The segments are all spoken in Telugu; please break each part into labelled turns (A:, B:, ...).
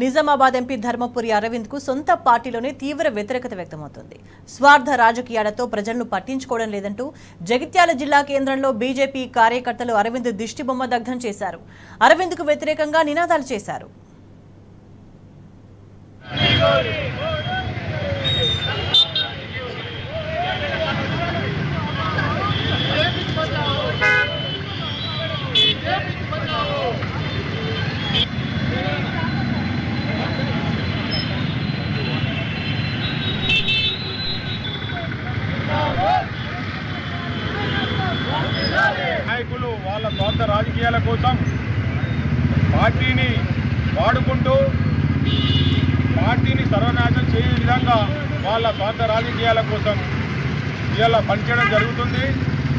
A: నిజామాబాద్ ఎంపీ ధర్మపురి అరవింద్ కు సొంత పార్టీలోనే తీవ్ర వ్యతిరేకత వ్యక్తమవుతోంది. స్వార్థ రాజకీయాలతో ప్రజలను పట్టించుకోవడం లేదంటూ జగిత్యాల జిల్లా కేంద్రంలో బీజేపీ కార్యకర్తలు అరవింద్ దిష్టిబొమ్మ దగ్ధం చేశారు. అరవింద్ కు వ్యతిరేకంగా నినాదాలు చేశారు.
B: నాయకులు వాళ్ళ స్వార్థ రాజకీయాల కోసం పార్టీని వాడుకుంటూ పార్టీని సర్వనాశనం చేయే విధంగా వాళ్ళ స్వార్థ రాజకీయాల కోసం ఇలా పనిచేయడం జరుగుతుంది.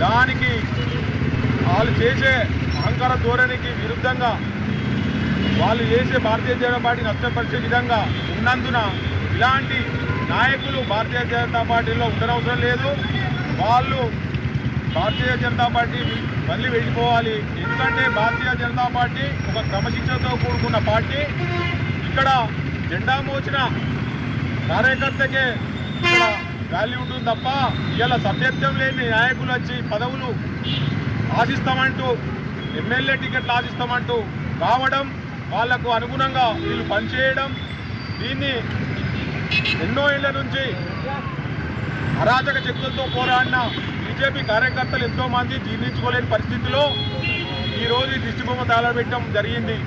B: దానికి వాళ్ళు చేసే అహంకార ధోరణికి విరుద్ధంగా వాళ్ళు చేసే భారతీయ జనతా పార్టీ నష్టపరిచే విధంగా ఉన్నందున ఇలాంటి నాయకులు భారతీయ జనతా పార్టీలో ఉండనవసరం లేదు. వాళ్ళు భారతీయ జనతా పార్టీ మళ్ళీ వెళ్ళిపోవాలి. ఎందుకంటే భారతీయ జనతా పార్టీ ఒక క్రమశిక్షణతో కూడుకున్న పార్టీ. ఇక్కడ జెండా మోచిన కార్యకర్తకే ఇక్కడ వాల్యూ ఉంటుంది తప్ప ఇలా సభ్యత్వం లేని నాయకులు వచ్చి పదవులు ఆశిస్తామంటూ ఎమ్మెల్యే టికెట్లు ఆశిస్తామంటూ రావడం, వాళ్లకు అనుగుణంగా వీళ్ళు పనిచేయడం, దీన్ని ఎన్నో ఏళ్ల నుంచి అరాచక శక్తులతో పోరాడిన బీజేపీ కార్యకర్తలు ఎంతోమంది జీర్ణించుకోలేని పరిస్థితిలో ఈరోజు ఈ దిష్టిబొమ్మ తగలబెట్టడం జరిగింది.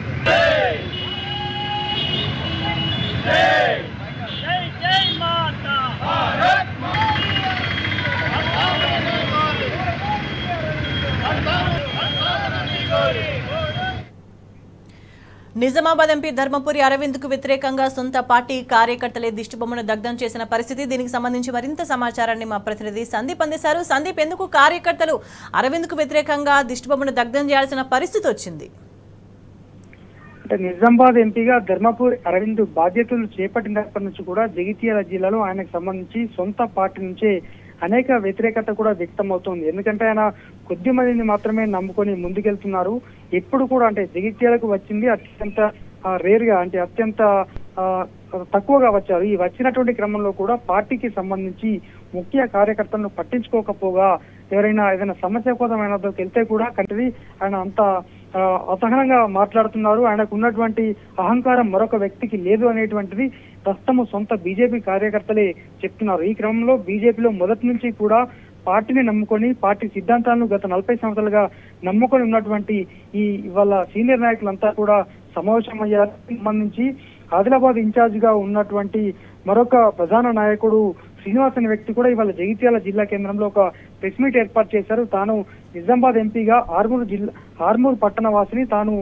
A: నిజామాబాద్ ఎంపీ ధర్మపురి అరవింద్ కు వ్యతిరేకంగా సొంత పార్టీ కార్యకర్తలే దిష్టిబొమ్మను దగ్ధం చేసిన పరిస్థితి. దీనికి సంబంధించి మరింత సమాచారాన్ని మా ప్రతినిధి సందీప్ అందిస్తారు. సందీప్, ఎందుకు కార్యకర్తలు అరవింద్ కు వ్యతిరేకంగా దిష్టిబొమ్మను దగ్ధం చేయాల్సిన పరిస్థితి వచ్చింది?
C: అంటే నిజామాబాద్ ఎంపీగా ధర్మపురి అరవింద్ బాధ్యతలు చేపట్టినప్పటి నుంచి కూడా జగిత్యాల జిల్లాలో ఆయనకు సంబంధించి సొంత పార్టీ నుంచే అనేక వ్యతిరేకత కూడా వ్యక్తం అవుతుంది. ఎందుకంటే ఆయన కొద్ది మందిని మాత్రమే నమ్ముకొని ముందుకెళ్తున్నారు. ఎప్పుడు కూడా అంటే జగిత్యాలకు వచ్చింది అత్యంత రేర్ గా, అంటే అత్యంత తక్కువగా వచ్చారు. ఈ వచ్చినటువంటి క్రమంలో కూడా పార్టీకి సంబంధించి ముఖ్య కార్యకర్తలను పట్టించుకోకపోగా ఎవరైనా ఏదైనా సమస్య కోసం ఆయన వెళ్తే కూడా కంటిది ఆయన అంత అసహనంగా మాట్లాడుతున్నారు. ఆయనకు ఉన్నటువంటి అహంకారం మరొక వ్యక్తికి లేదు అనేటువంటిది ప్రస్తుతం సొంత బీజేపీ కార్యకర్తలే చెప్తున్నారు. ఈ క్రమంలో బీజేపీలో మొదటి నుంచి కూడా పార్టీని నమ్ముకొని పార్టీ సిద్ధాంతాలను గత 40 సంవత్సరాలుగా నమ్ముకొని ఉన్నటువంటి ఈ వాళ్ళ సీనియర్ నాయకులంతా కూడా సమావేశమయ్యారు. సంబంధించి ఆదిలాబాద్ ఇన్ఛార్జ్ గా ఉన్నటువంటి మరొక ప్రధాన నాయకుడు శ్రీనివాస్ అనే వ్యక్తి కూడా ఇవాళ జగిత్యాల జిల్లా కేంద్రంలో ఒక ప్రెస్ మీట్ ఏర్పాటు చేశారు. తాను నిజామాబాద్ ఎంపీగా ఆర్మూర్ పట్టణ వాసిని, తాను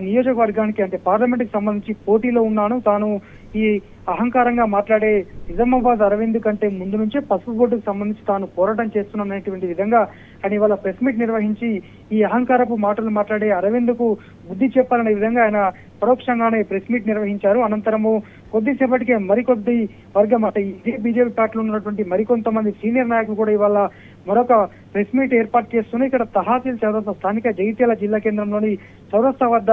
C: నియోజకవర్గానికి అంటే పార్లమెంట్ కి సంబంధించి పోటీలో ఉన్నాను, తాను ఈ అహంకారంగా మాట్లాడే నిజామాబాద్ అరవింద్ కంటే ముందు నుంచే పసుపు బోర్డుకు సంబంధించి తాను పోరాటం చేస్తున్నాననేటువంటి విధంగా ఆయన ఇవాళ ప్రెస్ మీట్ నిర్వహించి ఈ అహంకారపు మాటలు మాట్లాడే అరవింద్ కు బుద్ధి చెప్పాలనే విధంగా ఆయన పరోక్షంగానే ప్రెస్ మీట్ నిర్వహించారు. అనంతరము కొద్దిసేపటికే మరికొద్ది వర్గం అంటే ఇదే బీజేపీ పార్టీలో ఉన్నటువంటి మరికొంతమంది సీనియర్ నాయకులు కూడా ఇవాళ మరొక ప్రెస్ మీట్ ఏర్పాటు చేస్తున్నాయి. ఇక్కడ తహసీల్ చౌరస్తా స్థానిక జగిత్యాల జిల్లా కేంద్రంలోని చౌరస్తా వద్ద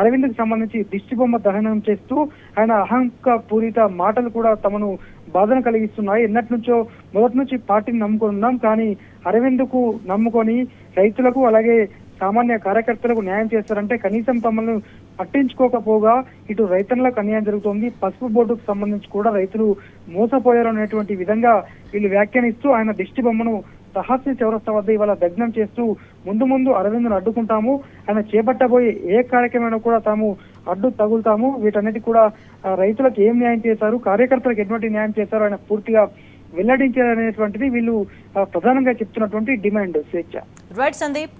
C: అరవింద్ కు సంబంధించి దిష్టిబొమ్మ దహనం చేస్తూ ఆయన అహంకారపూరిత మాటలు కూడా తమను బాధను కలిగిస్తున్నాయి. ఎన్నటి నుంచో మొదటి నుంచి పార్టీని నమ్ముకొని ఉన్నాం, కానీ అరవింద్ కు నమ్ముకొని రైతులకు అలాగే సామాన్య కార్యకర్తలకు న్యాయం చేస్తారంటే కనీసం తమను పట్టించుకోకపోగా ఇటు రైతులకు అన్యాయం జరుగుతోంది, పసుపు బోర్డుకు సంబంధించి కూడా రైతులు మోసపోయారు అనేటువంటి విధంగా వీళ్ళు వ్యాఖ్యానిస్తూ ఆయన దిష్టి బొమ్మను తహసీల్ చౌరస్తా వద్ద ఇవాళ దగ్నం చేస్తూ ముందు అరవింద్ను అడ్డుకుంటాము, ఆయన చేపట్టబోయే ఏ కార్యక్రమైనా కూడా తాము అడ్డు తగులుతాము, వీటన్నిటి కూడా రైతులకు ఏం న్యాయం చేశారు, కార్యకర్తలకు ఎటువంటి న్యాయం చేశారు ఆయన పూర్తిగా వెల్లడించారనేటువంటిది వీళ్ళు ప్రధానంగా చెప్తున్నటువంటి డిమాండ్. స్వేచ్ఛ.
A: రైట్ సందీప్.